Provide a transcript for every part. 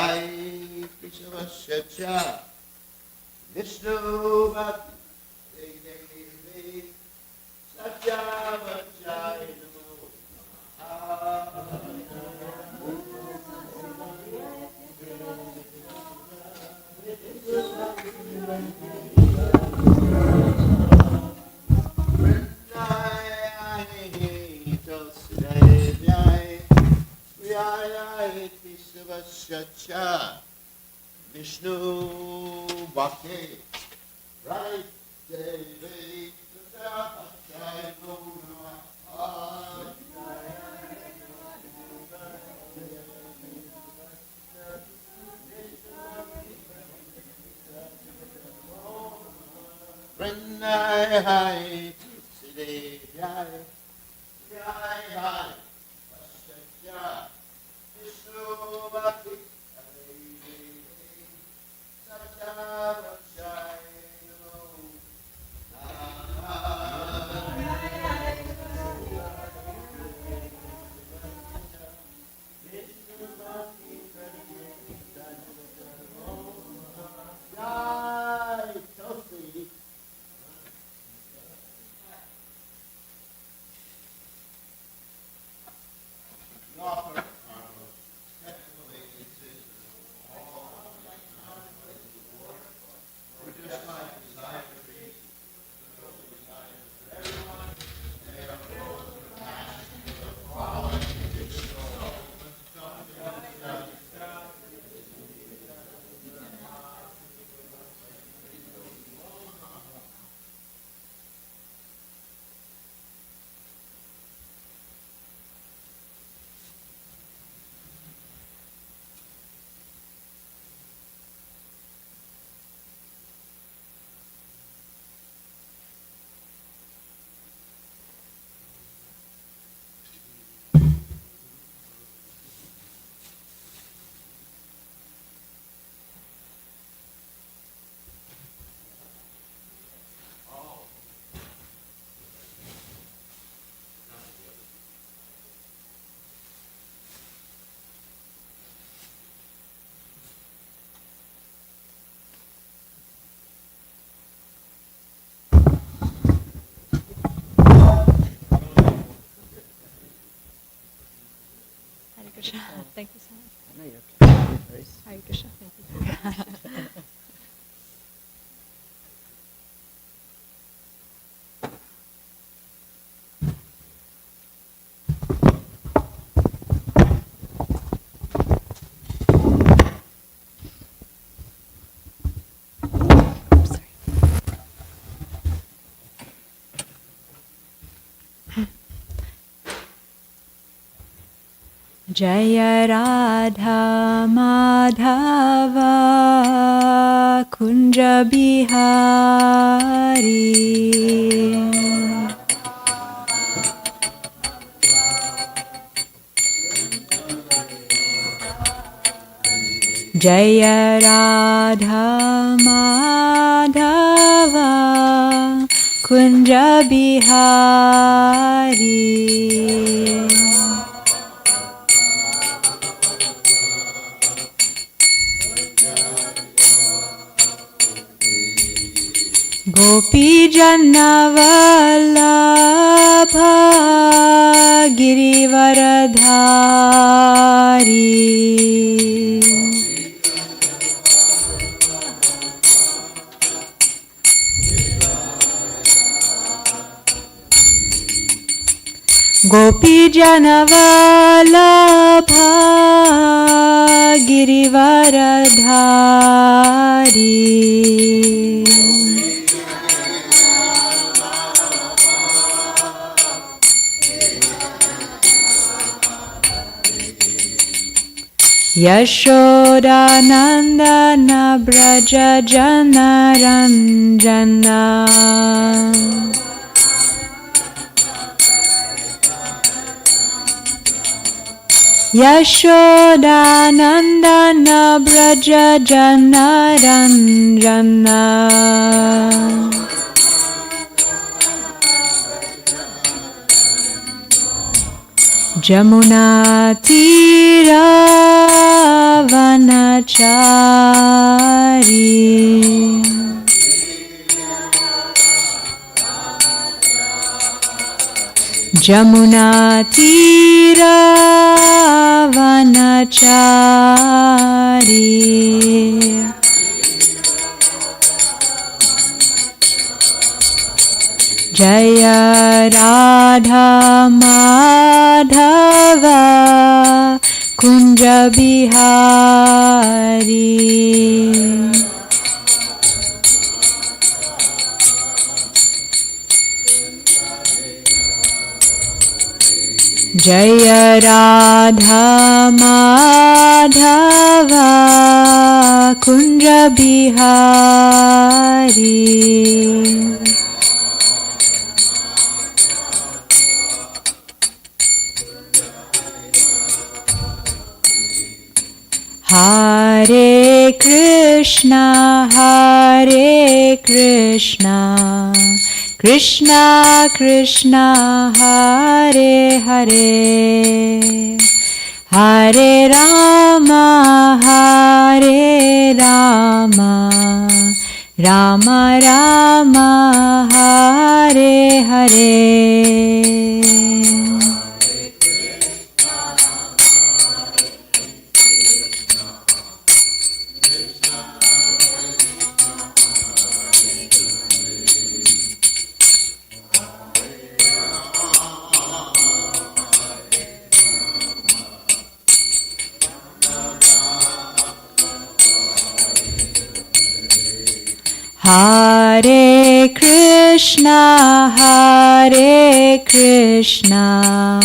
Jai Krishna Vishnu Bhakti Devi Satya Vajai Vishnu Bhakti Right Devi Hai Sri Jai Jai Hai Vishnu Bhakti Thank you so much. I know you're very Hare Krishna. Thank you. Jaya Radha Madhava Kunja Bihari Jaya Radha Madhava Kunja Bihari Gopi Jannavalabha Girivaradhari Gopi Jannavalabha Girivaradhari Yashoda Nandana Braja Janaranjana Yashoda Nandana Braja Janaranjana Jamuna Tira Vana Jamuna Tira Vanachari Jaya Radha Madhava Kunja Bihari Jaya Radha Madhava Kunja Bihari Hare Krishna, Krishna Krishna, Hare Hare, Hare Rama, Rama Rama, Hare Hare. Hare Krishna,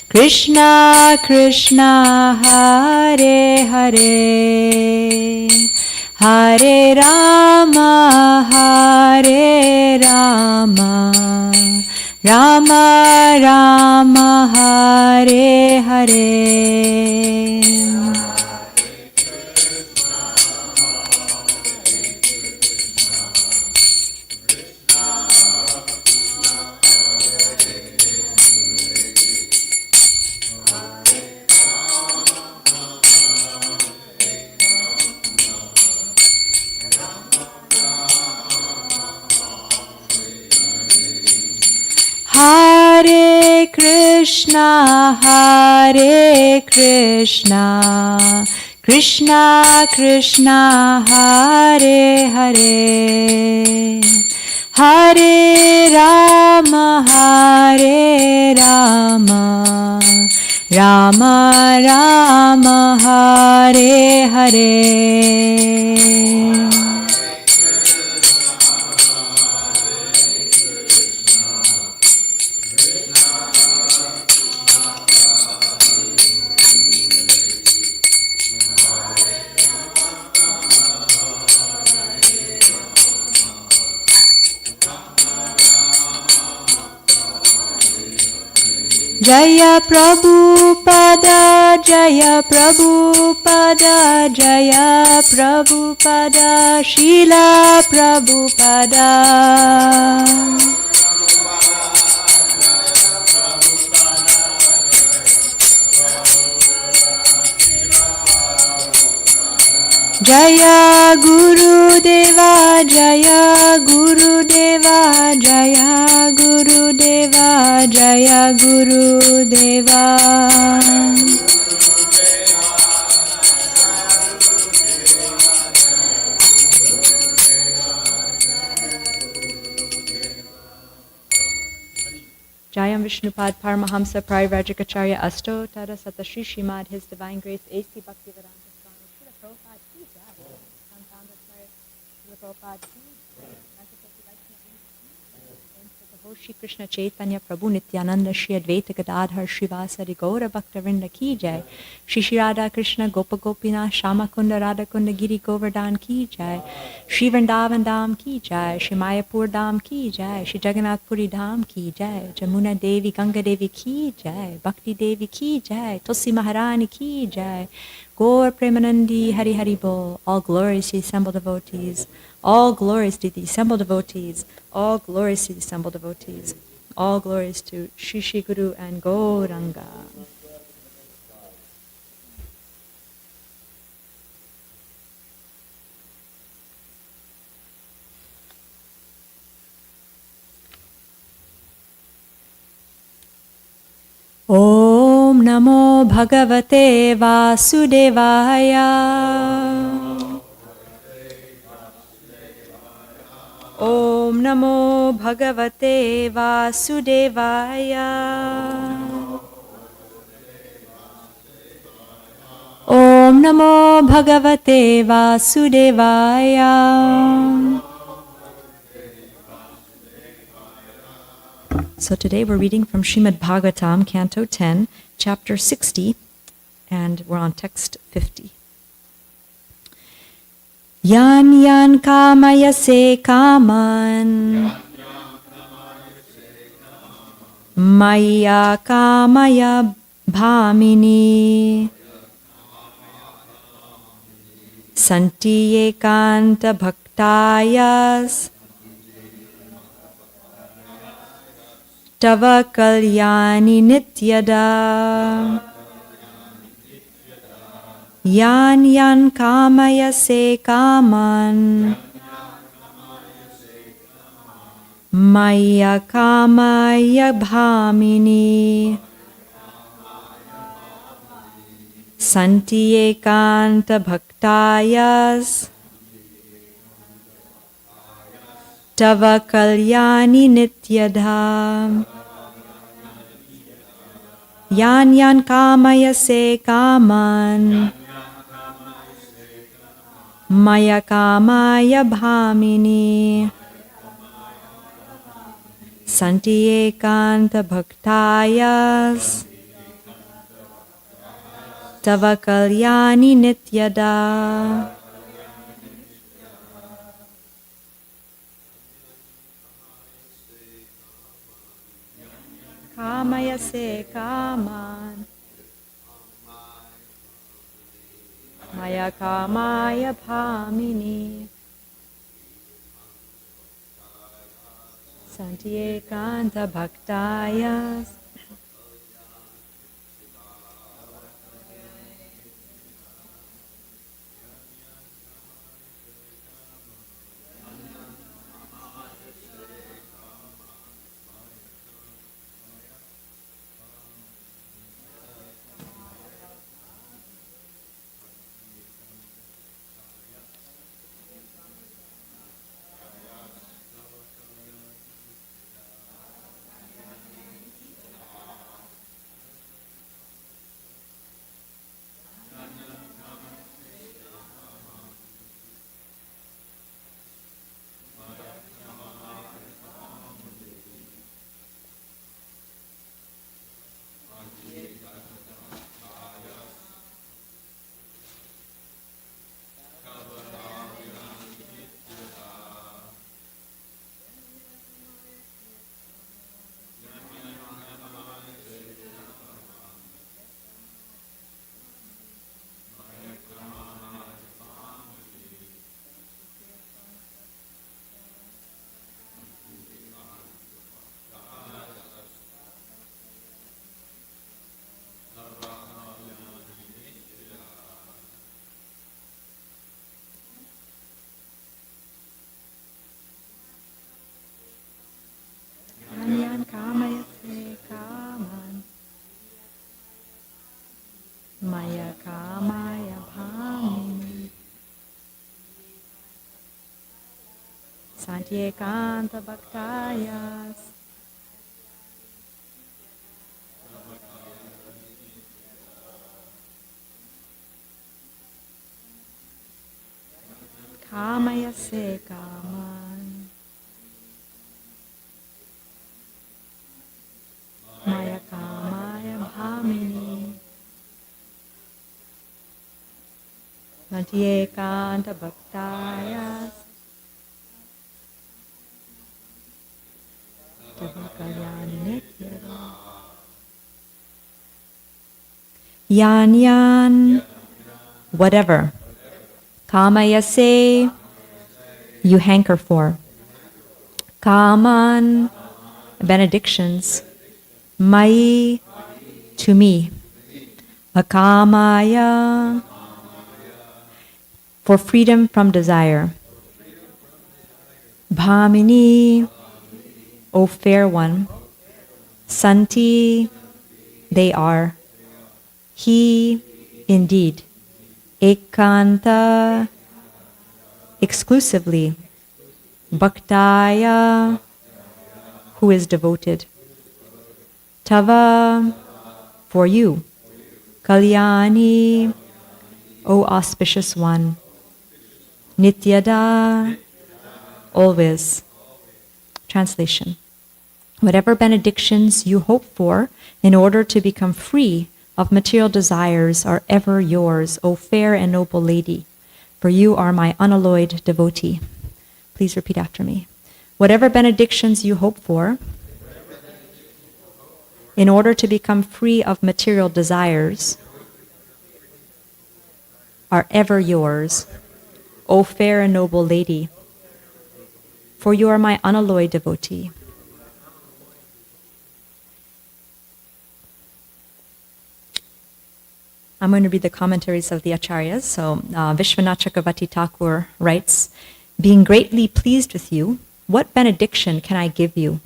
Krishna Krishna, Hare Hare, Hare Rama, Rama Rama, Hare Hare. Hare Krishna, Krishna Krishna, Hare Hare, Hare Rama, Rama Rama, Hare Hare. Jaya Prabhupada, Jaya Prabhupada, Jaya Prabhupada, Srila Prabhupada. Jaya Guru Deva, Jaya Guru Deva, Jaya Guru Deva, Jaya Guru Deva. Jayam Vishnupad Paramahamsa Parivrajikacharya Asto Tada Satashi Shrimad His Divine Grace A.C. Bhaktivedanta Swami Srila Prabhupada Ki Jai. Santanacharya Srila Prabhupada Ki Jai. Nagasaki Vaishnava Thanks to the whole Shri Krishna Chaitanya Prabhu Nityananda Shri Advaita Gadadhar Srivasari Gaura Bhaktavinda Ki Jai. Shri Shri Radha Krishna Gopa Gopinath Shama Kunda Radha Kunda Giri Govardhan Ki Jai. Shri Vrindavan Dham Ki Jai, Shri Mayapur Dham Ki Jai, Shri Jagannath Puri Dham Ki Jai, Jamuna Devi Ganga Devi Ki Jai, Bhakti Devi Ki Jai, Tulsi Maharani Ki Jai, Gaur Premanandi Hari Hari Bol, all glories to the assembled devotees, all glories to the assembled devotees, all glories to the assembled devotees, all glories to Shri Shri Guru and Gauranga. Namo Bhagavate Vasudevaya. Om Namo Bhagavate Vasudevaya. Om Namo Bhagavate Vasudevaya. So today we're reading from Srimad Bhagavatam, Canto 10, Chapter 60, and we're on text 50. Yan yan kamaya se kaman, maya kamaya bhamini, santi ekanta bhaktayas, tava kalyani nityada. Yan yan kamaya se kaman, maya kamaya bhamini, santi ekanta bhaktayas, tava kalyani nityadha. Yan yan kamaya se kaman, maya kamaya bhamini, santi ekanta bhaktayas, tava kalyani nityada. Kamaya se kaman, maya kamaya bhamini, santi ekanta bhaktayas, yan kamaya se kaman, maya kamaya bhamini, santi ekanta bhaktayas, kamaya se kaman, maya kamaya bhamini, santi ekanta bhaktayas, tava kalyani nityada. Yan yan, whatever. Kamaya se, you hanker for. Kaman, benedictions. Mai, to me. Akamaya, for freedom from desire. Bhamini, O fair one. Santi, they are. He, indeed, ekanta, exclusively, bhaktaya, who is devoted, tava, for you, kalyani, O auspicious one, nityada, always. Translation. Whatever benedictions you hope for in order to become free of material desires are ever yours, O fair and noble lady, for you are my unalloyed devotee. Please repeat after me. Whatever benedictions you hope for in order to become free of material desires are ever yours, O fair and noble lady, for you are my unalloyed devotee. I'm going to read the commentaries of the Acharyas. So Vishwanath Chakravarti Thakur writes, being greatly pleased with you, what benediction can I give you?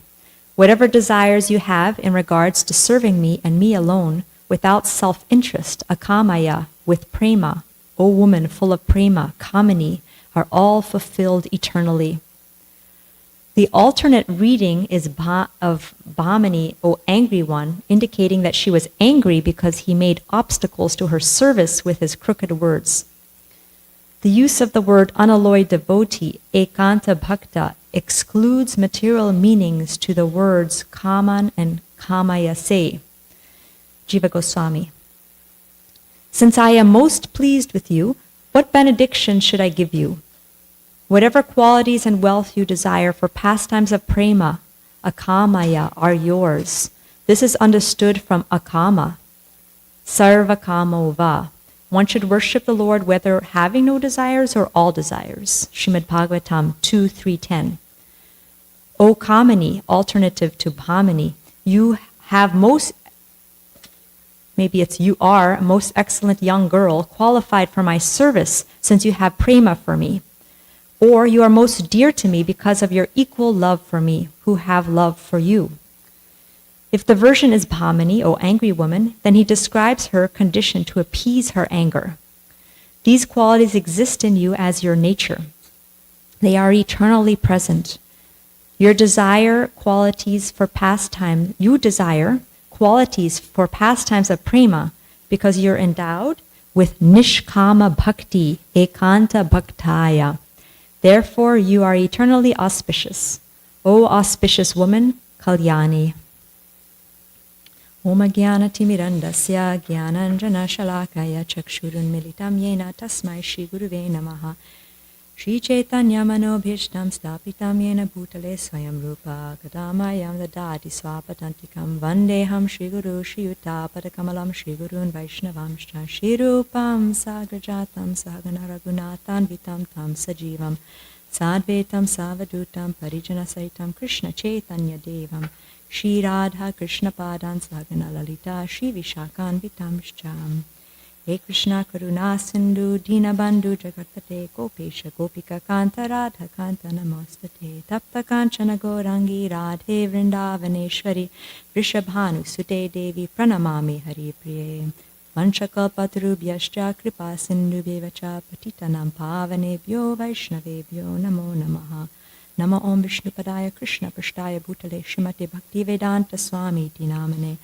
Whatever desires you have in regards to serving me and me alone, without self-interest, akamaya, with prema, O woman full of prema, kamini, are all fulfilled eternally. The alternate reading is of Bhamini, O angry one, indicating that she was angry because he made obstacles to her service with his crooked words. The use of the word unalloyed devotee, ekanta bhakta, excludes material meanings to the words kaman and kamayase. Jiva Goswami. Since I am most pleased with you, what benediction should I give you? Whatever qualities and wealth you desire for pastimes of prema, akamaya, are yours. This is understood from akama. Sarvakamo va. One should worship the Lord whether having no desires or all desires. Srimad Bhagavatam 2.3.10. O Kamini, alternative to Bhamini, you have most, maybe it's you are, a most excellent young girl, qualified for my service since you have prema for me. Or you are most dear to me because of your equal love for me, who have love for you. If the version is Bhamini, O angry woman, then he describes her condition to appease her anger. These qualities exist in you as your nature. They are eternally present. You desire qualities for pastimes of prema because you're endowed with nishkama bhakti, ekanta bhaktaya. Therefore, you are eternally auspicious. O auspicious woman, Kalyani. Om Jnanati Mirandasya Jnananjana Shalakaya Chakshurun Militam Yena Tasmai Shri Guruve Namaha Shri Chaitanya Manobhishtam Stapitam Yena Bhutale Swayam Rupa Kadamayam Dadati Swapatantikam Vandeham Shri Guru Shri Yuta Padakamalam Shri Gurun Vaishnavamscha Shri Rupam Sagrajatam Sahagana Raghunathan Vitam Tam Sajivam Sadvetam Savadutam Parijana Saitam Krishna Chaitanya Devam Shri Radha Krishna Padan Sahagana Lalita Shri Vishakan Vitamshcham He Krishna Karuna Sindhu Dinabandhu Jagatpate Gopesha Gopika Kanta Radha Kanta Namostate Tapta Kanchana Gaurangi Radhe Vrindavaneshwari Vrishabhanu Sute Devi Pranamami Hari Priye Vanchakalpatarubhyascha Kripa Sindhu Bevacha Patitanam Pavanebhyo Vaishnavebhyo Namo Namaha Nama Om Vishnupadaya Krishna Prashtaya Bhutale Srimate Bhaktivedanta Swami Iti Namane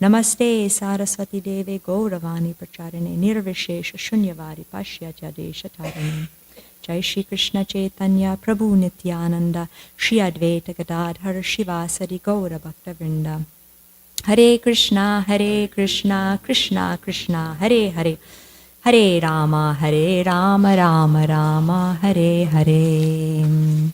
Namaste Saraswati Deve Gauravani Pracharane Nirvishesha Shunyavadi Pashya Jadesha Tarane Jai Shri Krishna Chaitanya Prabhu Nityananda Shri Advaita Gadadhar Shivasari Gaura Bhakta Vrinda Hare Krishna Krishna Krishna Hare Hare Hare Rama Rama Rama Hare Hare.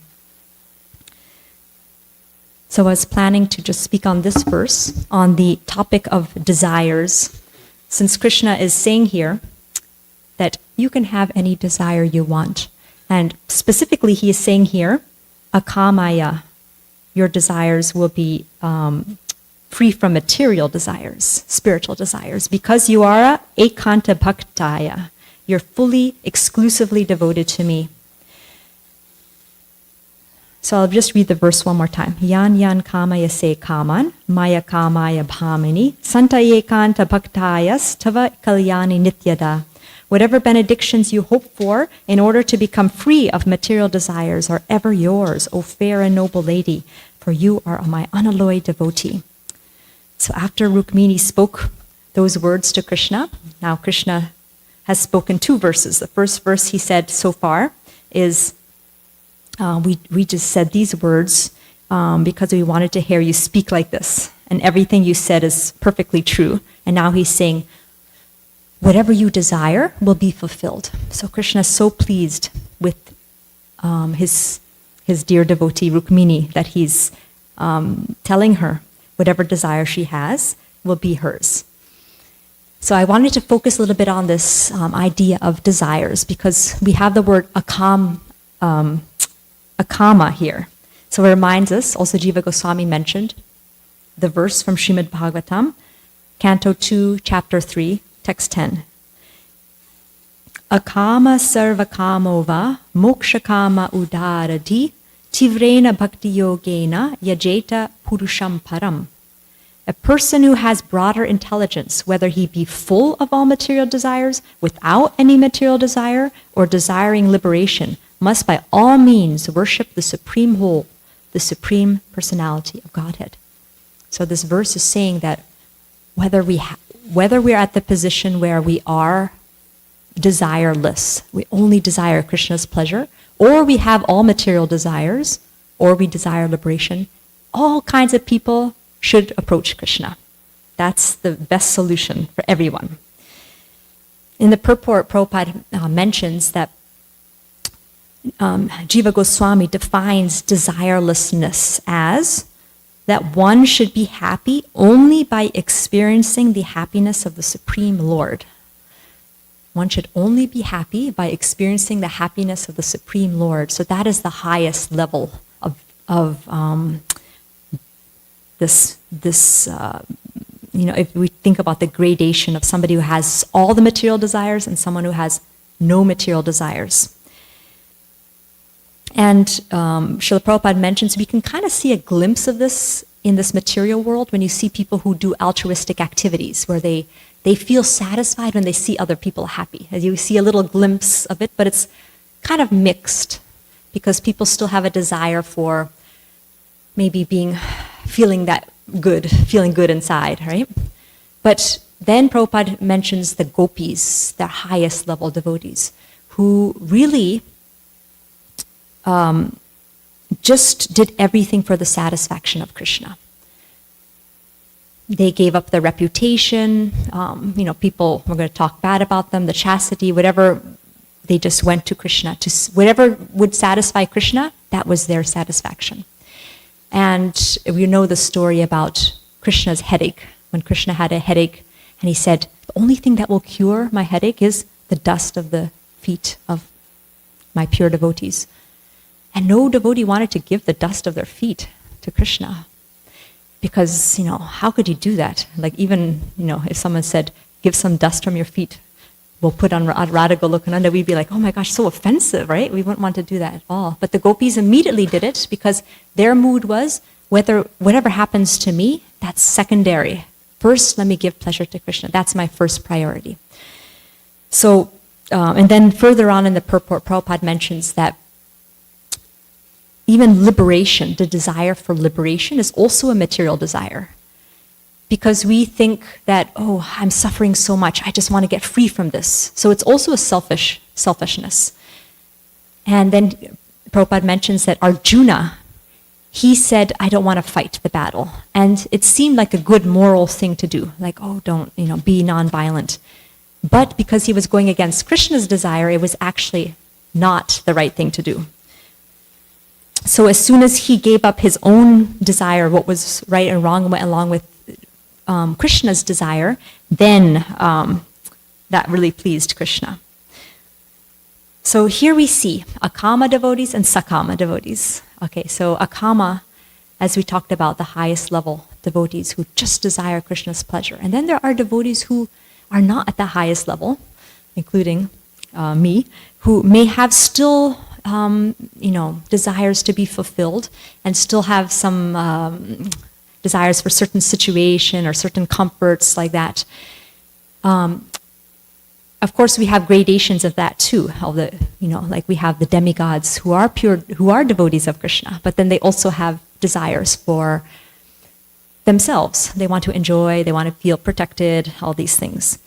So I was planning to just speak on this verse, on the topic of desires, since Krishna is saying here that you can have any desire you want. And specifically, he is saying here, akamaya, your desires will be free from material desires, spiritual desires, because you are ekanta bhaktaya. You're fully, exclusively devoted to me. So I'll just read the verse one more time. Yan yan kamaya se kaman, maya kamaya bhamini, santa yekanta bhaktayas tava kalyani nityada. Whatever benedictions you hope for in order to become free of material desires are ever yours, O fair and noble lady, for you are my unalloyed devotee. So after Rukmini spoke those words to Krishna, now Krishna has spoken 2 verses. The first verse he said so far is, we just said these words because we wanted to hear you speak like this. And everything you said is perfectly true. And now he's saying, whatever you desire will be fulfilled. So Krishna is so pleased with his dear devotee Rukmini that he's telling her whatever desire she has will be hers. So I wanted to focus a little bit on this idea of desires because we have the word akama here. So it reminds us, also Jiva Goswami mentioned the verse from Srimad Bhagavatam, Canto 2, Chapter 3, Text 10. Akama sarvakamova mokshakama udaradi tivrena bhakti yogena yajeta purusham param. A person who has broader intelligence, whether he be full of all material desires, without any material desire, or desiring liberation, must by all means worship the supreme whole, the supreme personality of Godhead. So this verse is saying that whether we're at the position where we are desireless, we only desire Krishna's pleasure, or we have all material desires, or we desire liberation, all kinds of people should approach Krishna. That's the best solution for everyone. In the purport, Prabhupada mentions that Jiva Goswami defines desirelessness as that one should be happy only by experiencing the happiness of the Supreme Lord. One should only be happy by experiencing the happiness of the Supreme Lord. So that is the highest level of this if we think about the gradation of somebody who has all the material desires and someone who has no material desires. And Srila Prabhupada mentions we can kind of see a glimpse of this in this material world when you see people who do altruistic activities where they feel satisfied when they see other people happy. As you see a little glimpse of it, but it's kind of mixed because people still have a desire for maybe feeling good inside, right? But then Prabhupada mentions the gopis, their highest level devotees, who really just did everything for the satisfaction of Krishna. They gave up their reputation, people were going to talk bad about them, the chastity, whatever, they just went to Krishna. Whatever would satisfy Krishna, that was their satisfaction. And we know the story about Krishna's headache. When Krishna had a headache, and he said, the only thing that will cure my headache is the dust of the feet of my pure devotees. And no devotee wanted to give the dust of their feet to Krishna. Because, how could you do that? Like even, if someone said, give some dust from your feet, we'll put on Radha Golokananda, we'd be like, oh my gosh, so offensive, right? We wouldn't want to do that at all. But the gopis immediately did it because their mood was, whatever happens to me, that's secondary. First, let me give pleasure to Krishna. That's my first priority. So, and then further on in the purport, Prabhupada mentions that even liberation, the desire for liberation, is also a material desire. Because we think that, I'm suffering so much, I just want to get free from this. So it's also a selfishness. And then Prabhupada mentions that Arjuna, he said, I don't want to fight the battle. And it seemed like a good moral thing to do. Like, don't, be nonviolent. But because he was going against Krishna's desire, it was actually not the right thing to do. So as soon as he gave up his own desire, what was right and wrong, went along with Krishna's desire, then that really pleased Krishna. So here we see akama devotees and sakama devotees. Okay, so akama, as we talked about, the highest level devotees who just desire Krishna's pleasure. And then there are devotees who are not at the highest level, including me, who may have still desires to be fulfilled and still have some desires for certain situation or certain comforts like that. Of course, we have gradations of that too. Like we have the demigods who are pure, who are devotees of Krishna, but then they also have desires for themselves. They want to enjoy, they want to feel protected, all these things.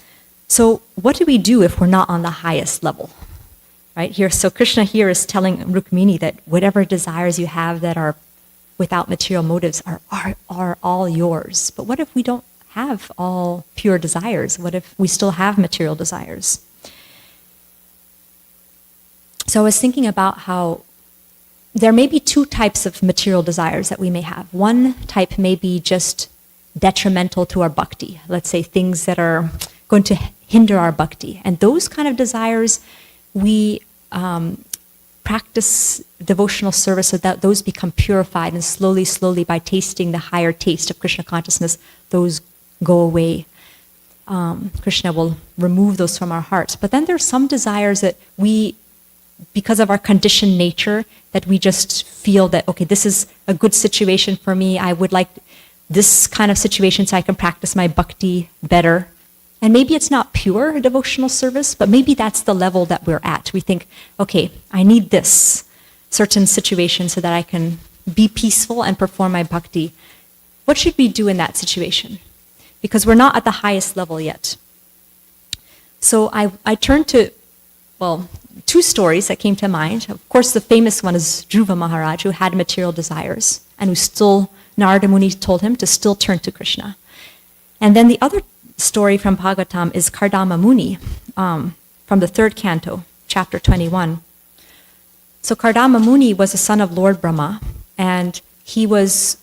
So what do we do if we're not on the highest level? Right here, so Krishna here is telling Rukmini that whatever desires you have that are without material motives are all yours. But what if we don't have all pure desires? What if we still have material desires? So I was thinking about how there may be two types of material desires that we may have. One type may be just detrimental to our bhakti. Let's say things that are going to hinder our bhakti. And those kind of desires, we practice devotional service so that those become purified, and slowly, slowly, by tasting the higher taste of Krishna consciousness, those go away. Krishna will remove those from our hearts. But then there's some desires that we, because of our conditioned nature, that we just feel that, okay, this is a good situation for me. I would like this kind of situation so I can practice my bhakti better. And maybe it's not pure devotional service, but maybe that's the level that we're at. We think, okay, I need this certain situation so that I can be peaceful and perform my bhakti. What should we do in that situation? Because we're not at the highest level yet. So I turned to, two stories that came to mind. Of course, the famous one is Dhruva Maharaj, who had material desires, and who still, Narada Muni told him to still turn to Krishna. And then the other story from Bhagavatam is Kardama Muni, from the 3rd canto, chapter 21. So Kardama Muni was a son of Lord Brahma, and he was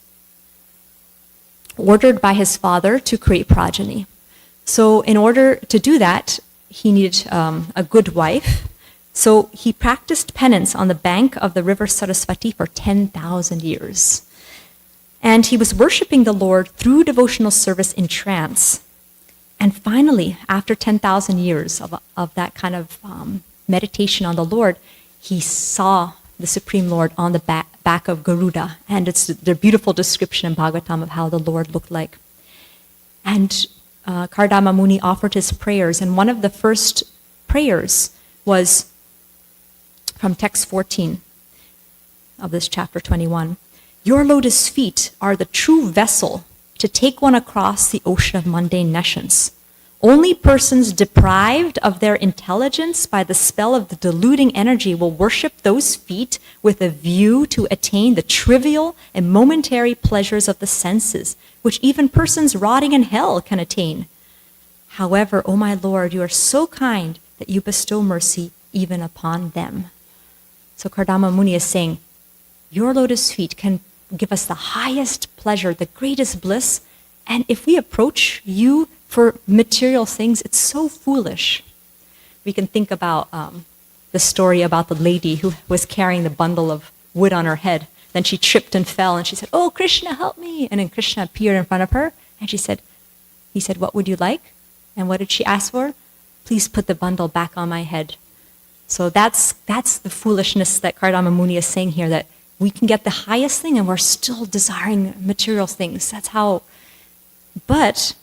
ordered by his father to create progeny. So in order to do that, he needed a good wife. So he practiced penance on the bank of the river Saraswati for 10,000 years. And he was worshiping the Lord through devotional service in trance. And finally, after 10,000 years of that kind of meditation on the Lord, he saw the Supreme Lord on the back of Garuda. And it's the beautiful description in Bhagavatam of how the Lord looked like. And Kardama Muni offered his prayers. And one of the first prayers was from text 14 of this chapter 21. Your lotus feet are the true vessel to take one across the ocean of mundane nescience. Only persons deprived of their intelligence by the spell of the deluding energy will worship those feet with a view to attain the trivial and momentary pleasures of the senses, which even persons rotting in hell can attain. However, O my Lord, you are so kind that you bestow mercy even upon them. So Kardama Muni is saying, your lotus feet can give us the highest pleasure, the greatest bliss, and if we approach you for material things, it's so foolish. We can think about the story about the lady who was carrying the bundle of wood on her head. Then she tripped and fell, and she said, "Oh, Krishna, help me!" And then Krishna appeared in front of her, and he said, "What would you like?" And what did she ask for? "Please put the bundle back on my head." So that's the foolishness that Kardama Muni is saying here, that we can get the highest thing and we're still desiring material things. That's how. But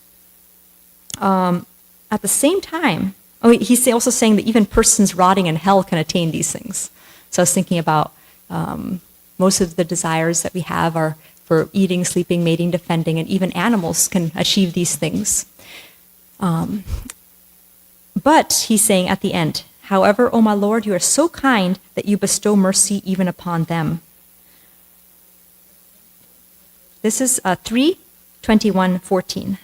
at the same time, he's also saying that even persons rotting in hell can attain these things. So I was thinking about most of the desires that we have are for eating, sleeping, mating, defending, and even animals can achieve these things. But he's saying at the end, however, O my Lord, you are so kind that you bestow mercy even upon them. This is 3:21:14.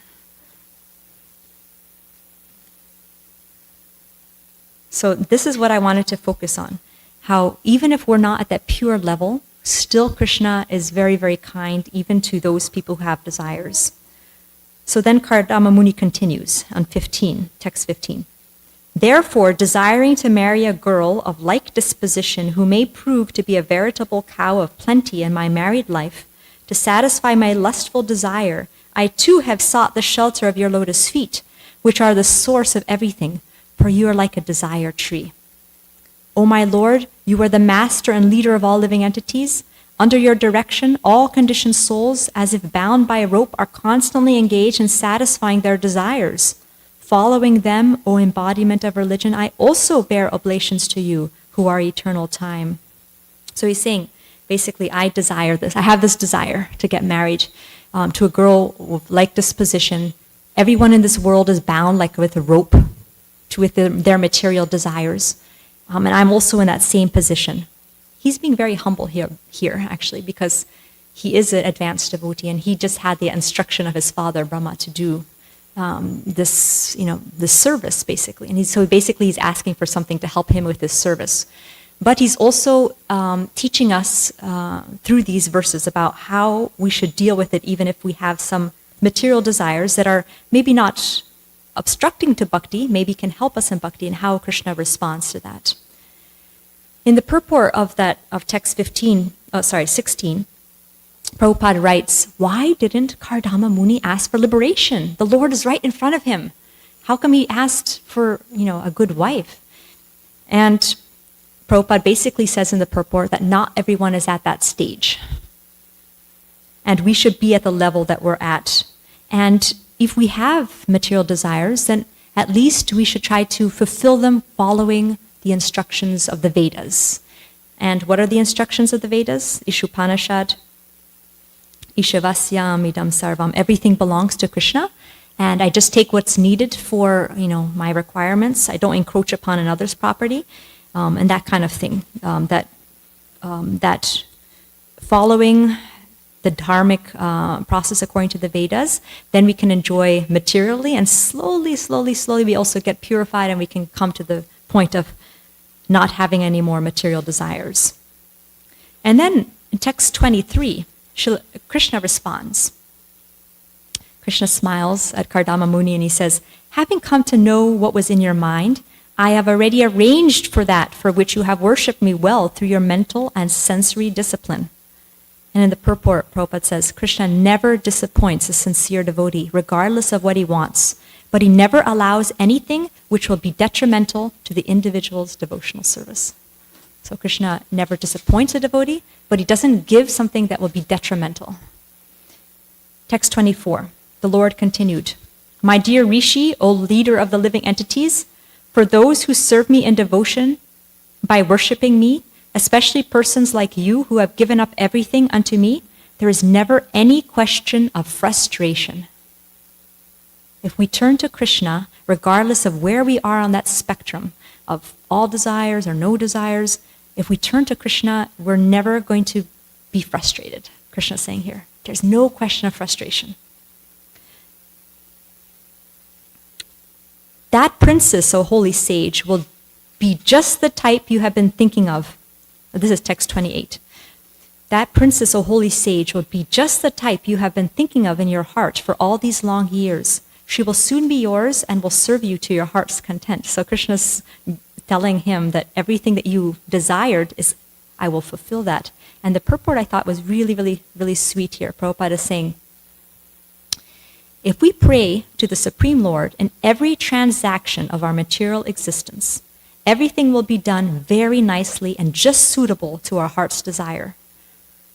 So this is what I wanted to focus on. How even if we're not at that pure level, still Krishna is very, very kind even to those people who have desires. So then Kardama Muni continues on 15, text 15. Therefore, desiring to marry a girl of like disposition who may prove to be a veritable cow of plenty in my married life, to satisfy my lustful desire, I too have sought the shelter of your lotus feet, which are the source of everything, for you are like a desire tree. O my Lord, you are the master and leader of all living entities. Under your direction, all conditioned souls, as if bound by a rope, are constantly engaged in satisfying their desires. Following them, O embodiment of religion, I also bear oblations to you, who are eternal time. So he's saying, basically, I desire this. I have this desire to get married to a girl with like disposition. Everyone in this world is bound like with a rope with their material desires. And I'm also in that same position. He's being very humble here actually, because he is an advanced devotee, and he just had the instruction of his father, Brahma, to do this service, basically. And so basically he's asking for something to help him with this service. But he's also teaching us through these verses about how we should deal with it, even if we have some material desires that are maybe not obstructing to bhakti, maybe can help us in bhakti, and how Krishna responds to that. In the purport of text 16, Prabhupada writes, why didn't Kardama Muni ask for liberation? The Lord is right in front of him. How come he asked for, a good wife? And Prabhupada basically says in the purport that not everyone is at that stage. And we should be at the level that we're at. And if we have material desires, then at least we should try to fulfill them following the instructions of the Vedas. And what are the instructions of the Vedas? Ishupanishad, Ishavasyam idam sarvam. Everything belongs to Krishna, and I just take what's needed for my requirements. I don't encroach upon another's property, and that kind of thing. That following the dharmic process according to the Vedas, then we can enjoy materially, and slowly we also get purified, and we can come to the point of not having any more material desires. And then in text 23, Krishna responds. Krishna smiles at Kardama Muni and he says, having come to know what was in your mind, I have already arranged for that for which you have worshipped me well through your mental and sensory discipline. And in the purport, Prabhupada says, Krishna never disappoints a sincere devotee, regardless of what he wants, but he never allows anything which will be detrimental to the individual's devotional service. So Krishna never disappoints a devotee, but he doesn't give something that will be detrimental. Text 24, the Lord continued, my dear Rishi, O leader of the living entities, for those who serve me in devotion by worshipping me, especially persons like you who have given up everything unto me, there is never any question of frustration. If we turn to Krishna, regardless of where we are on that spectrum of all desires or no desires, if we turn to Krishna, we're never going to be frustrated. Krishna's saying here, there's no question of frustration. That princess, O holy sage, will be just the type you have been thinking of. This is text 28. That princess, O holy sage, will be just the type you have been thinking of in your heart for all these long years. She will soon be yours and will serve you to your heart's content. So Krishna's telling him that everything that you desired is, I will fulfill that. And the purport I thought was really sweet here. Prabhupada is saying, if we pray to the Supreme Lord in every transaction of our material existence, everything will be done very nicely and just suitable to our heart's desire.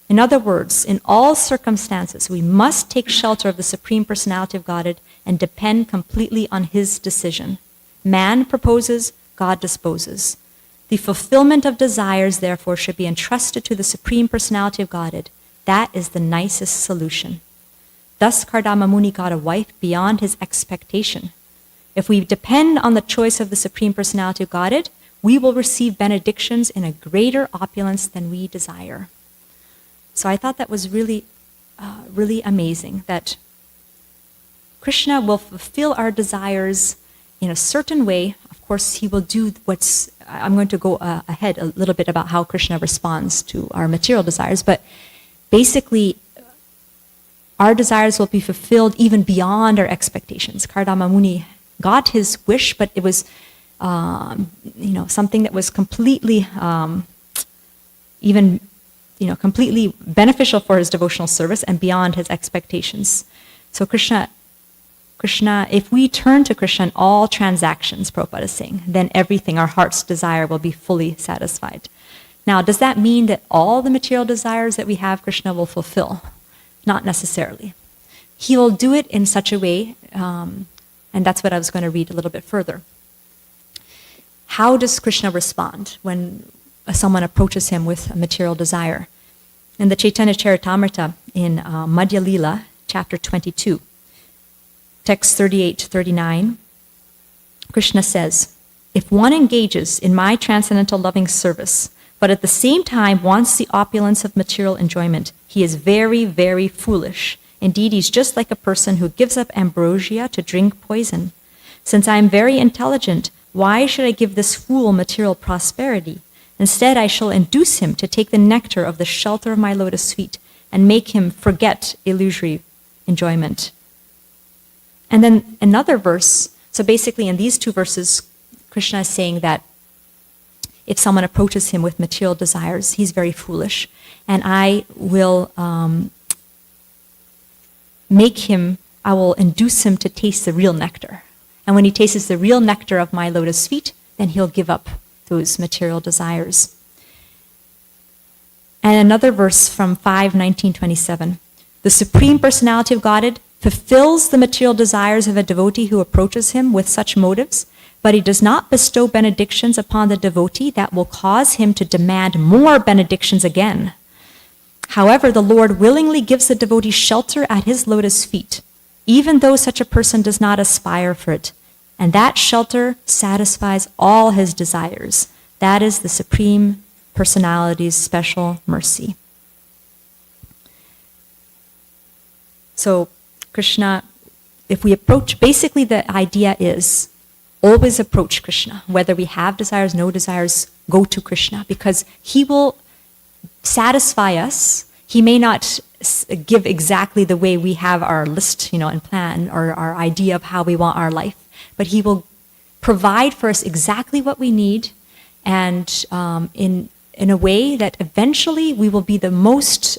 In other words, in all circumstances, we must take shelter of the Supreme Personality of Godhead and depend completely on His decision. Man proposes, God disposes. The fulfillment of desires, therefore, should be entrusted to the Supreme Personality of Godhead. That is the nicest solution. Thus, Kardama Muni got a wife beyond his expectation. If we depend on the choice of the Supreme Personality of Godhead, we will receive benedictions in a greater opulence than we desire. So I thought that was really amazing, that Krishna will fulfill our desires in a certain way. Of course, he will do I'm going to go ahead a little bit about how Krishna responds to our material desires, but basically, our desires will be fulfilled even beyond our expectations. Kardama Muni got his wish, but it was, something that was completely, completely beneficial for his devotional service and beyond his expectations. So Krishna Krishna, if we turn to Krishna in all transactions, Prabhupada is saying, then everything, our heart's desire, will be fully satisfied. Now, does that mean that all the material desires that we have, Krishna will fulfill? Not necessarily. He will do it in such a way, and that's what I was going to read a little bit further. How does Krishna respond when someone approaches him with a material desire? In the Chaitanya Charitamrita, in Madhya Lila, chapter 22, text 38-39, Krishna says, if one engages in my transcendental loving service, but at the same time wants the opulence of material enjoyment, he is very, very foolish. Indeed, he's just like a person who gives up ambrosia to drink poison. Since I am very intelligent, why should I give this fool material prosperity? Instead, I shall induce him to take the nectar of the shelter of my lotus feet and make him forget illusory enjoyment. And then another verse, so basically in these two verses, Krishna is saying that if someone approaches him with material desires, he's very foolish. And I will I will induce him to taste the real nectar. And when he tastes the real nectar of my lotus feet, then he'll give up those material desires. And another verse from 5:19-27. The Supreme Personality of Godhead fulfills the material desires of a devotee who approaches him with such motives, but he does not bestow benedictions upon the devotee that will cause him to demand more benedictions again. However, the Lord willingly gives the devotee shelter at his lotus feet, even though such a person does not aspire for it. And that shelter satisfies all his desires. That is the Supreme Personality's special mercy. So, Krishna, if we approach, basically the idea is always approach Krishna. Whether we have desires, no desires, go to Krishna, because he will satisfy us. He may not give exactly the way we have our list, and plan, or our idea of how we want our life, but he will provide for us exactly what we need, and in a way that eventually we will be the most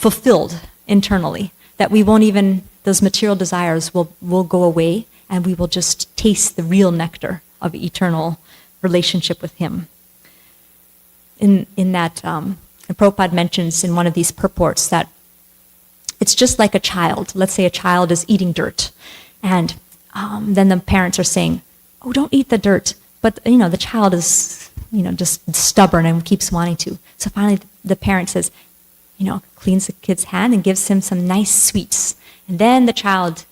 fulfilled internally, that we won't even, those material desires will go away, and we will just taste the real nectar of eternal relationship with him. In that, Prabhupada mentions in one of these purports that it's just like a child. Let's say a child is eating dirt, and then the parents are saying, oh, don't eat the dirt. But, the child is, just stubborn and keeps wanting to. So finally the parent says, cleans the kid's hand and gives him some nice sweets. And then the child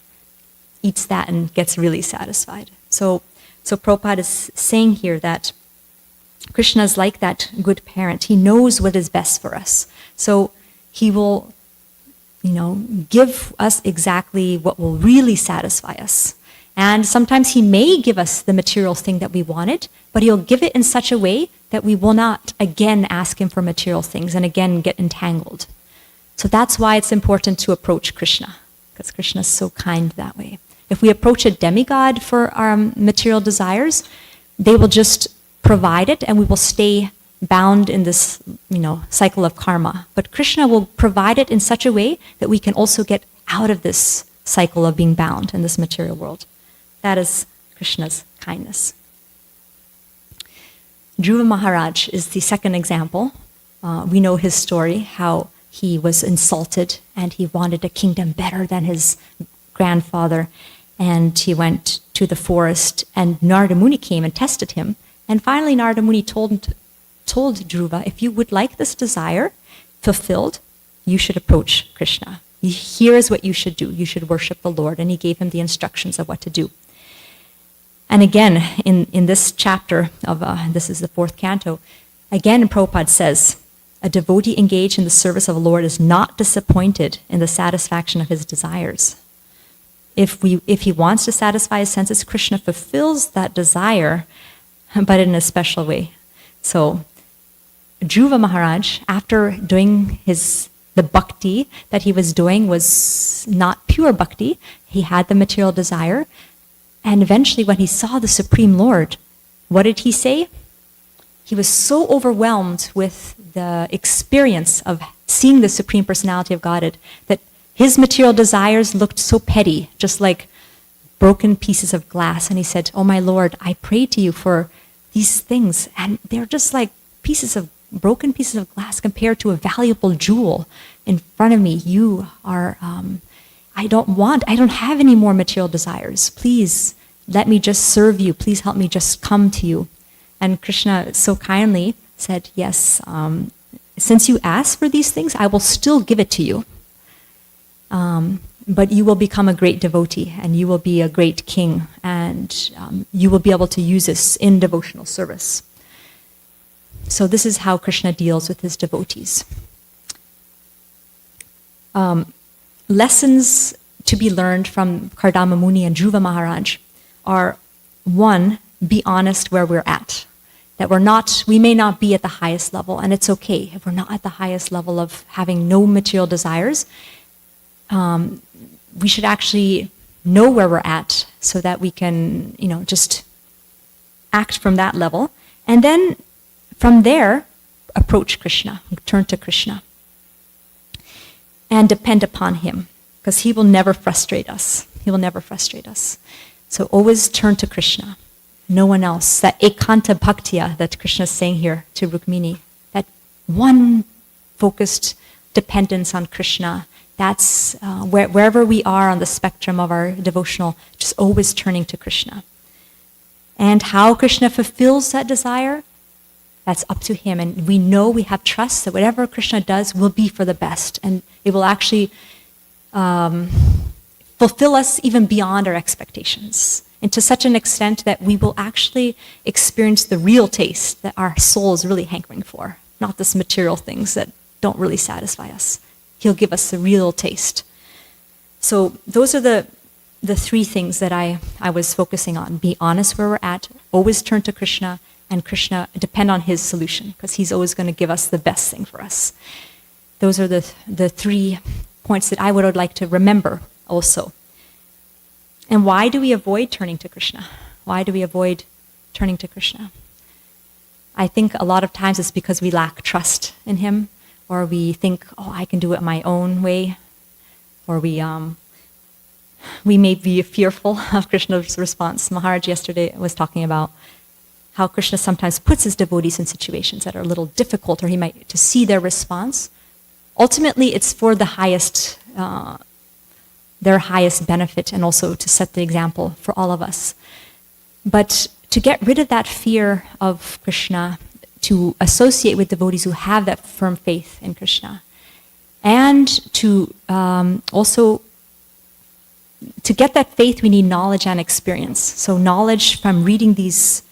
eats that and gets really satisfied. So Prabhupada is saying here that Krishna is like that good parent. He knows what is best for us. So he will, give us exactly what will really satisfy us. And sometimes he may give us the material thing that we wanted, but he'll give it in such a way that we will not again ask him for material things and again get entangled. So that's why it's important to approach Krishna, because Krishna is so kind that way. If we approach a demigod for our material desires, they will just provide it and we will stay bound in this, cycle of karma. But Krishna will provide it in such a way that we can also get out of this cycle of being bound in this material world. That is Krishna's kindness. Dhruva Maharaj is the second example. We know his story, how he was insulted and he wanted a kingdom better than his grandfather. And he went to the forest and Narada Muni came and tested him. And finally Narada Muni told Dhruva, if you would like this desire fulfilled, you should approach Krishna. Here is what you should do. You should worship the Lord. And he gave him the instructions of what to do. And again, in this chapter of, this is the 4th canto, again Prabhupada says, a devotee engaged in the service of the Lord is not disappointed in the satisfaction of his desires. If he wants to satisfy his senses, Krishna fulfills that desire, but in a special way. So, Dhruva Maharaj, after doing the bhakti that he was doing was not pure bhakti, he had the material desire, and eventually when he saw the Supreme Lord, what did he say? He was so overwhelmed with the experience of seeing the Supreme Personality of Godhead that his material desires looked so petty, just like broken pieces of glass, and he said, "Oh my Lord, I pray to you for these things, and they're just like broken pieces of glass compared to a valuable jewel in front of me. You are, I don't have any more material desires. Please let me just serve you. Please help me just come to you." And Krishna so kindly said, "Yes, since you asked for these things, I will still give it to you. But you will become a great devotee, and you will be a great king, and you will be able to use this in devotional service." So this is how Krishna deals with his devotees. Lessons to be learned from Kardama Muni and Dhruva Maharaj are, one, be honest where we're at. That we may not be at the highest level, and it's okay if we're not at the highest level of having no material desires. We should actually know where we're at so that we can, just act from that level. And then from there, approach Krishna, turn to Krishna. And depend upon him, because he will never frustrate us. He will never frustrate us. So always turn to Krishna. No one else. That ekanta bhaktiya that Krishna is saying here to Rukmini, that one focused dependence on Krishna, that's wherever we are on the spectrum of our devotional, just always turning to Krishna. And how Krishna fulfills that desire, that's up to him. And we know, we have trust that whatever Krishna does will be for the best. And it will actually fulfill us even beyond our expectations. And to such an extent that we will actually experience the real taste that our soul is really hankering for. Not this material things that don't really satisfy us. He'll give us the real taste. So those are the three things that I was focusing on. Be honest where we're at, always turn to Krishna, and Krishna, depend on his solution, because he's always going to give us the best thing for us. Those are the 3 points that I would like to remember also. And why do we avoid turning to Krishna? Why do we avoid turning to Krishna? I think a lot of times it's because we lack trust in him, or we think, I can do it my own way, or we may be fearful of Krishna's response. Maharaj yesterday was talking about how Krishna sometimes puts his devotees in situations that are a little difficult, or he might to see their response. Ultimately, it's for the highest, their highest benefit, and also to set the example for all of us. But to get rid of that fear of Krishna, to associate with devotees who have that firm faith in Krishna, and to also, to get that faith, we need knowledge and experience. So knowledge from reading these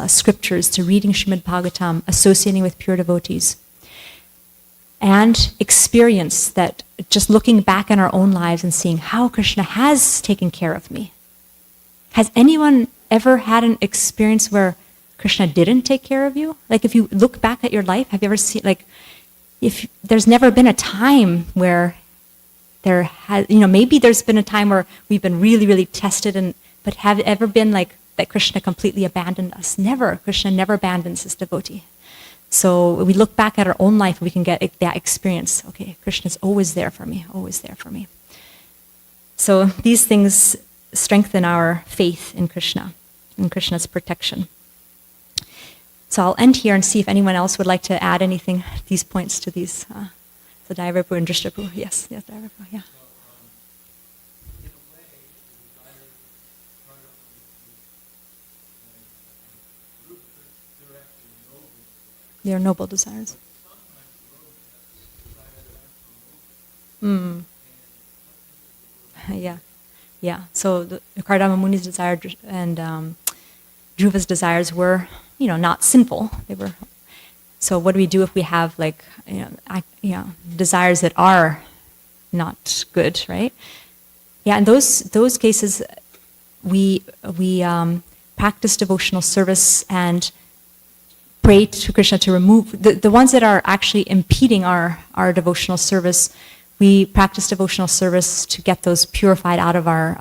scriptures, to reading Srimad Bhagavatam, associating with pure devotees. And experience, that just looking back in our own lives and seeing how Krishna has taken care of me. Has anyone ever had an experience where Krishna didn't take care of you? Like if you look back at your life, have you ever seen, like, if there's never been a time where there has, maybe there's been a time where we've been really, really tested, but have it ever been like that Krishna completely abandoned us? Never. Krishna never abandons his devotee. So when we look back at our own life, we can get that experience. Okay, Krishna's always there for me, always there for me. So these things strengthen our faith in Krishna, in Krishna's protection. So I'll end here and see if anyone else would like to add anything, these points to these. So Dayavripu and Drishtapu, yes, Dayavripu, yeah. They are noble desires. Yeah. So the Kardama Muni's desire and Dhruva's desires were, not sinful. They were. So what do we do if we have desires that are not good, right? Yeah, in those cases, we practice devotional service and pray to Krishna to remove the ones that are actually impeding our devotional service. We practice devotional service to get those purified out of our,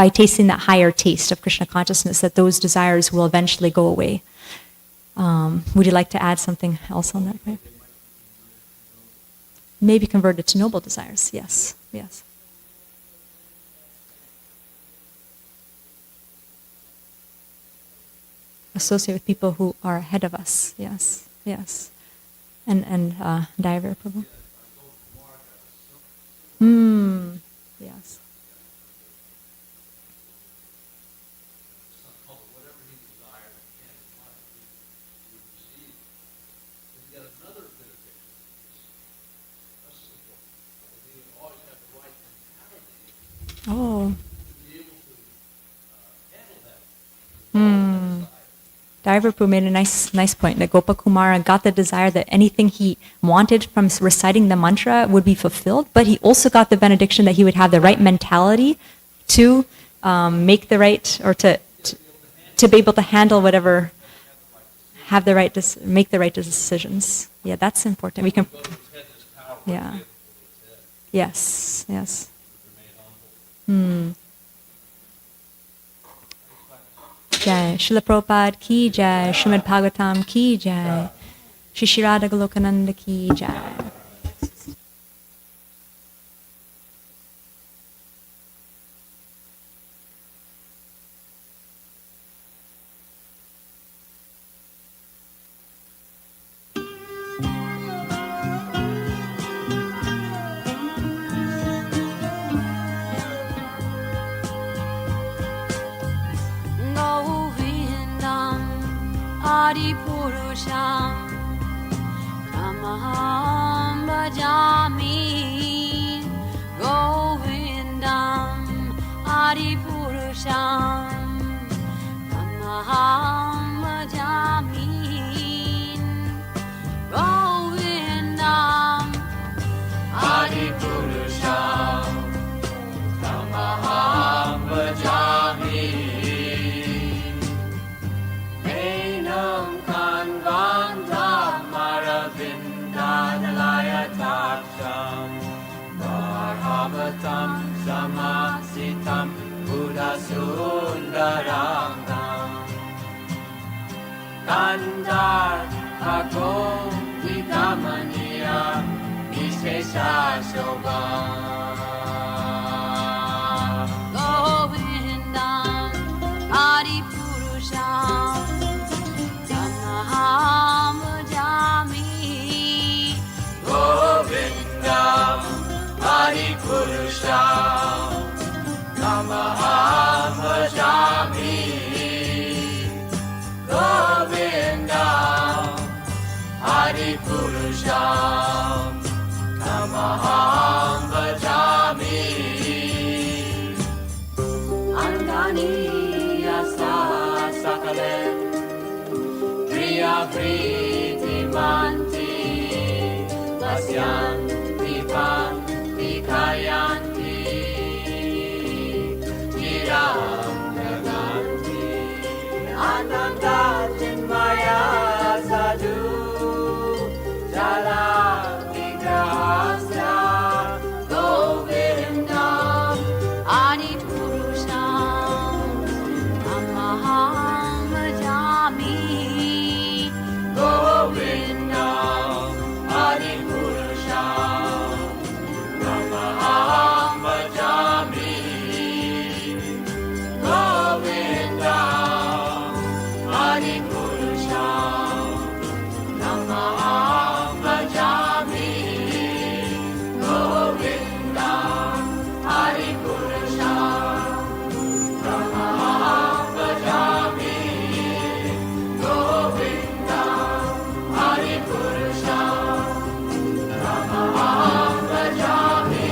by tasting that higher taste of Krishna consciousness, that those desires will eventually go away. Would you like to add something else on that? Right? Maybe converted to noble desires, yes. associate with people who are ahead of us. Yes, yes. And Diver Prabhu. Yes. Oh. Daivapu made a nice point that Gopakumara got the desire that anything he wanted from reciting the mantra would be fulfilled, but he also got the benediction that he would have the right mentality to make the right, or to be able to handle whatever, have the right, make the right decisions. Yeah, that's important. We can. Yeah. Yes. Yes. Jai Srila Prabhupada ki jai, Srimad Bhagavatam ki jai, Shri Shri Radha Golokananda ki jai. Adipurusham Namaham Bhajami Govindam Adipurusham Namaham Bhajami Govindam Adipurusham Namaham Bhajami Marhavatam Samasitam Buddha Sundarangam Kandar Agom Vikamaniya Vishesha Shobham Govindam Adipurusham Tamaham Bhajami Govindam Adipurusham Namaham Bhajami Govindam Adipurusham Namaham Bhajami Angani Yasa Sakale Priya Priti Manti Vasyanti Pan Kayanti Giram Naganti Ananda Chinmaya Sadhu Jala Vigrahasya Govindam Adipurusham Namaham Bhajami Govindam Adipurusham Namaham Bhajami Govindam Adipurusham Namaham Bhajami Govindam Adipurusham Namaham Bhajami Govindam Adipurusham Namaham Bhajami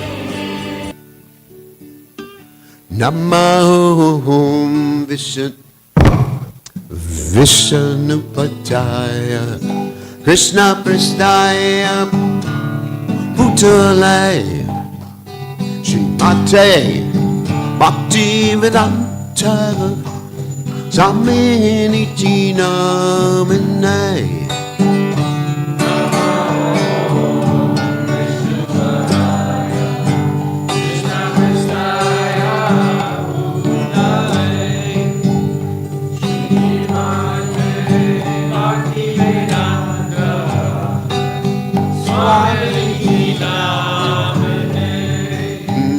Namahum Vishnupataya Krishna Prasthaya Bhutale Srimate Bhaktivedanta Swamini Namine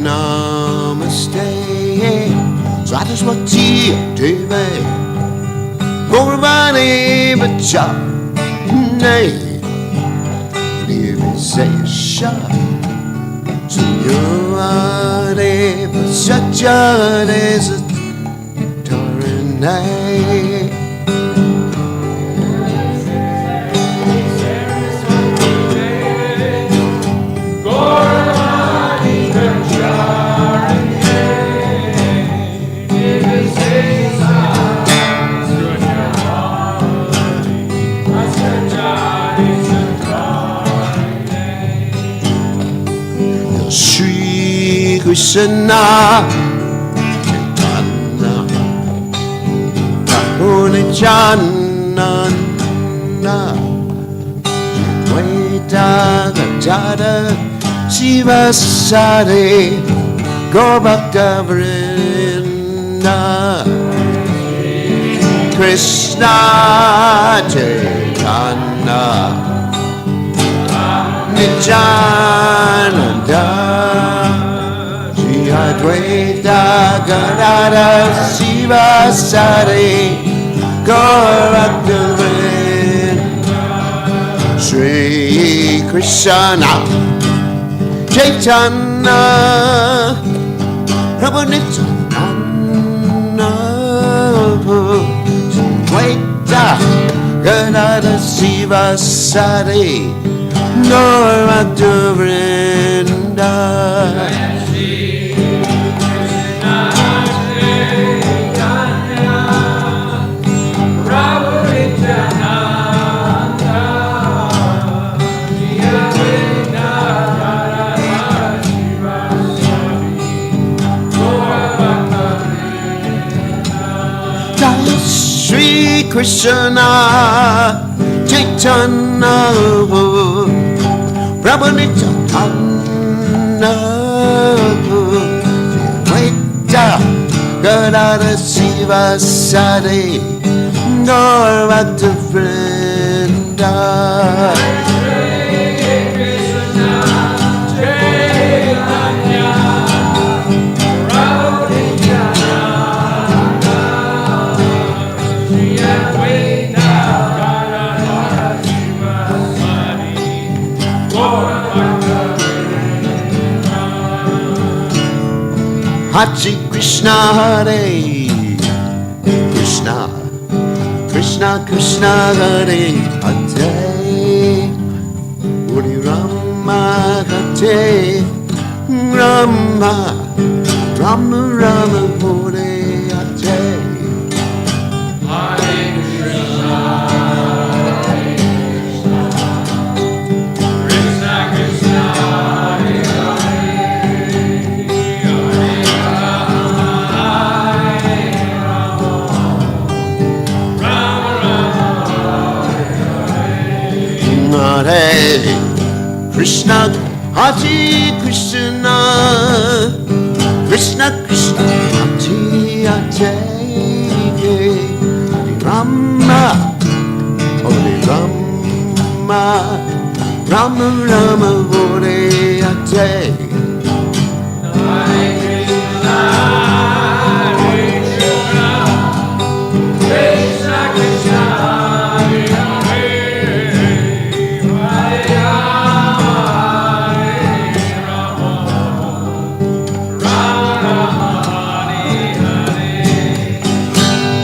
Namaste Saraswati Deve Gorvani Bacha Nay Live say a shot to you are such a desert torrent night. Shri Krishna Chaitanya Prabhu Nityananda Advaita Gadada Shiva Sari Gaurabhakta Vrinda Krishna Chaitanya Nityananda Shri Advaita Gadada Shiva Sari Gaurabhakta Vrinda Shri Krishna Chaitanya Prabhu Nityananda Advaita Gadada Shiva Sari Gaurabhakta Vrinda Shri Krishna Chaitanya Prabhu Nityananda Advaita Gadada Shiva Sari Gaurabhakta Vrinda Hare Krishna Hare Krishna Krishna Krishna Hare Hare Hare Rama Hare Rama Rama Rama Hare Hare Hare Krishna Hare Krishna Krishna Krishna Hare Hare Rama Hare Rama Rama Rama Hare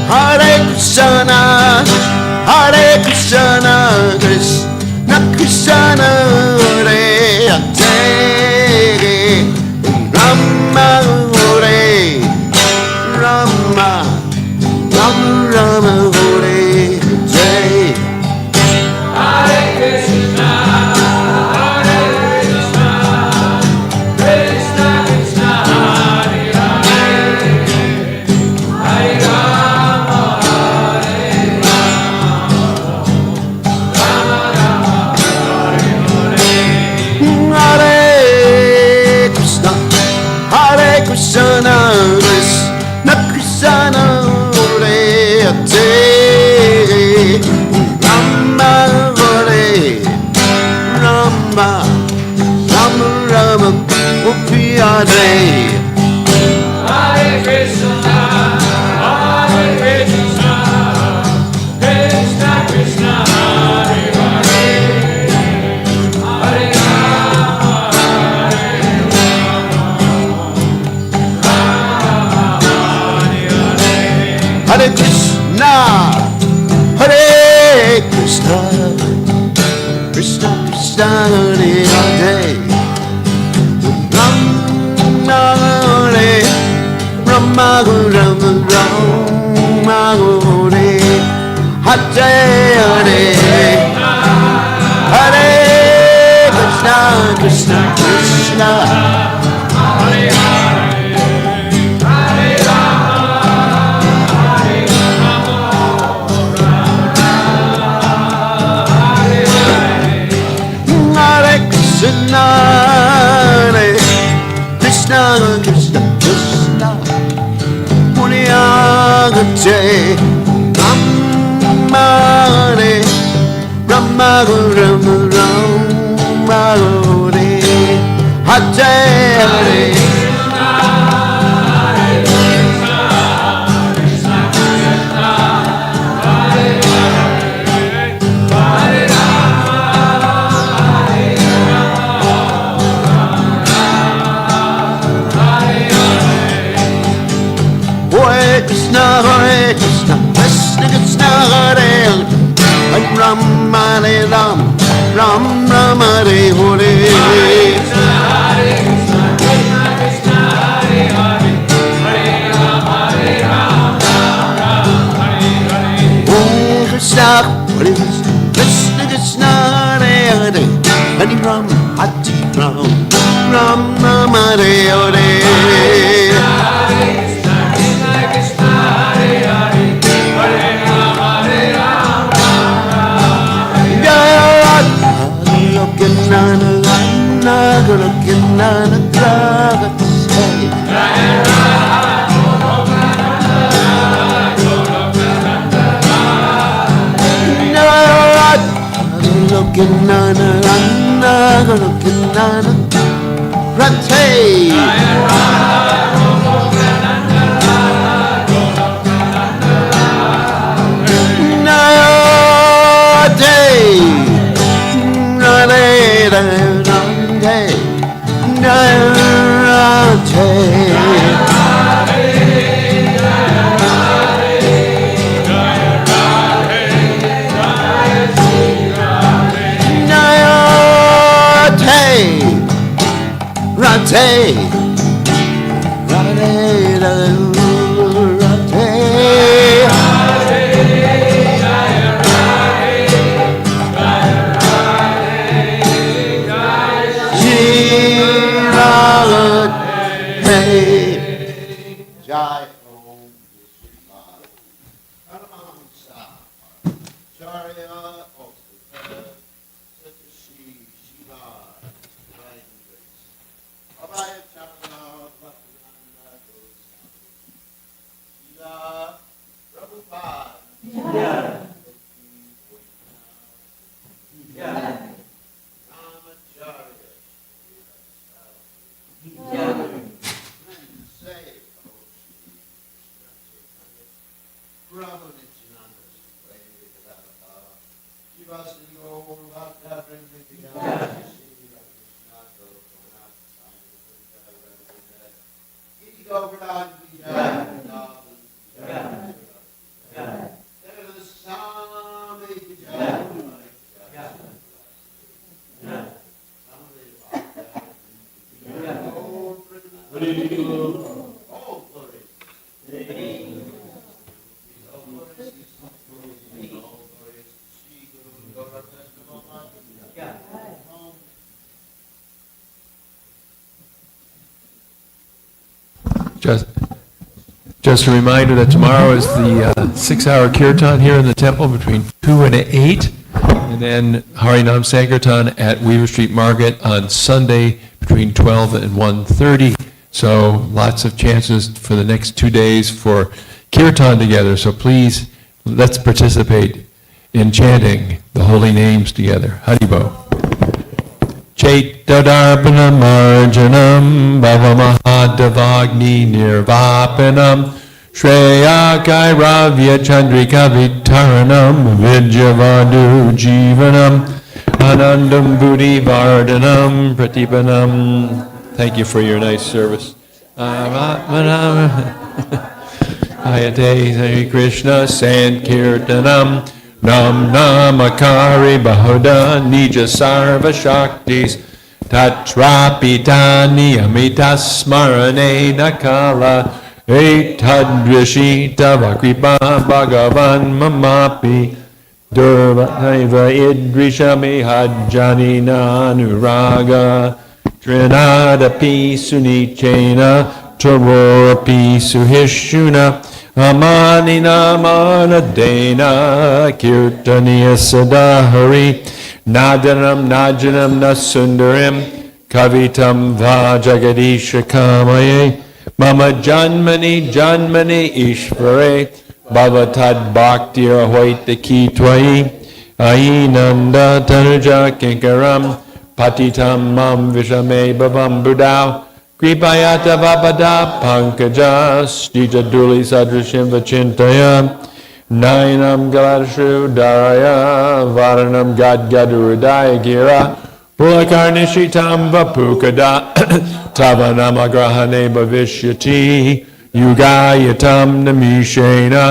Hare Krishna, Hare Krishna, Krishna Krishna, Hare Hare, Krishna Krishna Hare Hare, Hare Rama, Hare Rama, Hare Hare, Hare Krishna Hare Krishna Krishna Krishna Hare Hare Rama Hare Rama Rama Rama Hare Hare Hare Hare Krishna, Krishna Krishna, Hare Hare, Hare Rama, Hare Ram, Ram Rama, Hare Hare. Hare Krishna, Krishna Krishna, Hare Hare, Hare Ram, Hare Ram, Ram Rama, Hare Hare. Just a reminder that tomorrow is the 6-hour kirtan here in the temple between 2 and 8, and then Harinam Sankirtan at Weaver Street Market on Sunday between 12 and 1:30. So lots of chances for the next 2 days for kirtan together. So please, let's participate in chanting the holy names together. Haribo. Chaitadarpanam Arjanam Bhavamahadavagni Nirvapanam Shreya Kairavya Chandrika Vitaranam Vidyavadu Jivanam Anandam Buddhi Vardhanam Pratipanam. Thank you for your nice service. Ayate Hare Krishna Sankirtanam Nam Namakari Bahuda Nija Sarva Shaktis Tatrapitani Amitas Smarane Nakala Etadrishita Vakripa Bhagavan Mamapi Durvataiva idrishami hajjanina nuraga trinadapi sunichena tarorapi suhishuna amanina manadena kirtaniya sadahari nadanam najanam nasundarim kavitam vajagadisha kamaye mama janmani janmani ishvare bhavatad bhaktir hoitaki twai ainanda tanuja kinkaram patitam mam vishame bhavam budau kripayata vapada pankaja stija duli sadrashim vachintaya nainam galadashu daraya varanam gadgadurudaya gira pulakarnishitam vapukada tavanam agrahane bhavishyati yugayatam namishena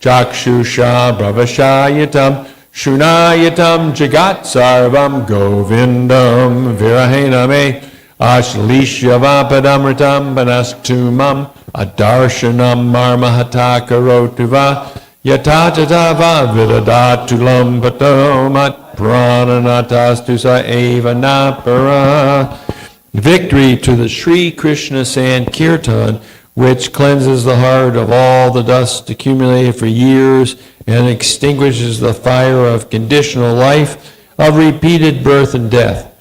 chakshusha bhavashayatam shunayatam jagat sarvam govindam virahename ashlishya-vapadamritam banastumam adarshanam marmahatakarotuva yatatava vidadatulam patomat prananatastu sa eva napara. Victory to the Sri Krishna Sankirtan, which cleanses the heart of all the dust accumulated for years and extinguishes the fire of conditional life, of repeated birth and death.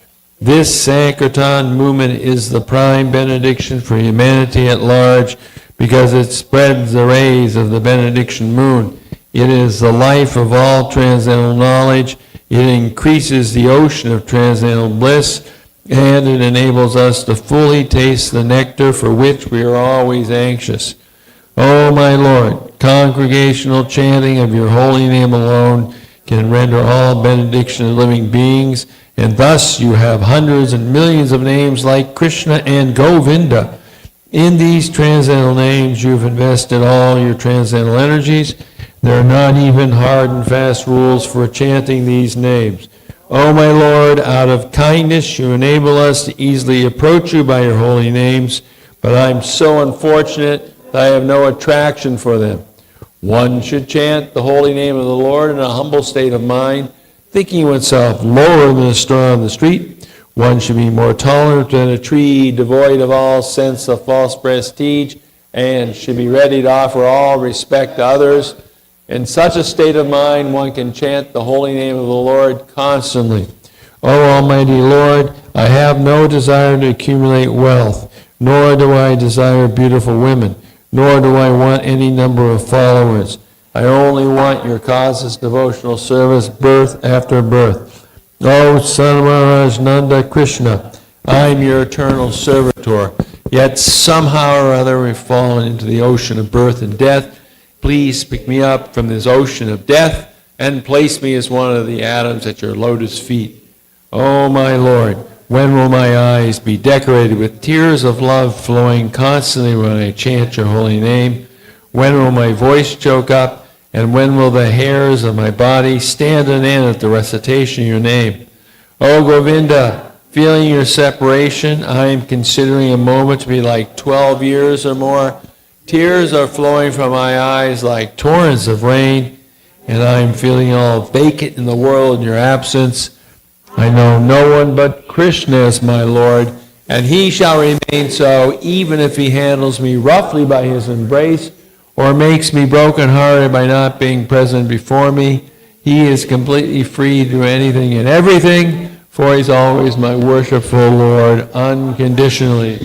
This Sankirtan movement is the prime benediction for humanity at large because it spreads the rays of the benediction moon. It is the life of all transcendental knowledge. It increases the ocean of transcendental bliss, and it enables us to fully taste the nectar for which we are always anxious. O my Lord, congregational chanting of your holy name alone can render all benediction to living beings, and thus you have hundreds and millions of names like Krishna and Govinda. In these transcendental names you've invested all your transcendental energies. There are not even hard and fast rules for chanting these names. O my Lord, out of kindness you enable us to easily approach you by your holy names, but I'm so unfortunate that I have no attraction for them. One should chant the holy name of the Lord in a humble state of mind, thinking oneself lower than a straw on the street. One should be more tolerant than a tree, devoid of all sense of false prestige, and should be ready to offer all respect to others. In such a state of mind, one can chant the holy name of the Lord constantly. O Almighty Lord, I have no desire to accumulate wealth, nor do I desire beautiful women, nor do I want any number of followers. I only want your causeless devotional service, birth after birth. O Son of Maharaj Nanda Krishna, I am your eternal servitor, yet somehow or other we've fallen into the ocean of birth and death. Please pick me up from this ocean of death and place me as one of the atoms at your lotus feet. O my Lord, when will my eyes be decorated with tears of love flowing constantly when I chant your holy name? When will my voice choke up? And when will the hairs of my body stand on end at the recitation of your name? O Govinda, feeling your separation, I am considering a moment to be like 12 years or more. Tears are flowing from my eyes like torrents of rain, and I am feeling all vacant in the world in your absence. I know no one but Krishna as my Lord, and he shall remain so even if he handles me roughly by his embrace or makes me broken-hearted by not being present before me. He is completely free to do anything and everything, for he's always my worshipful Lord unconditionally.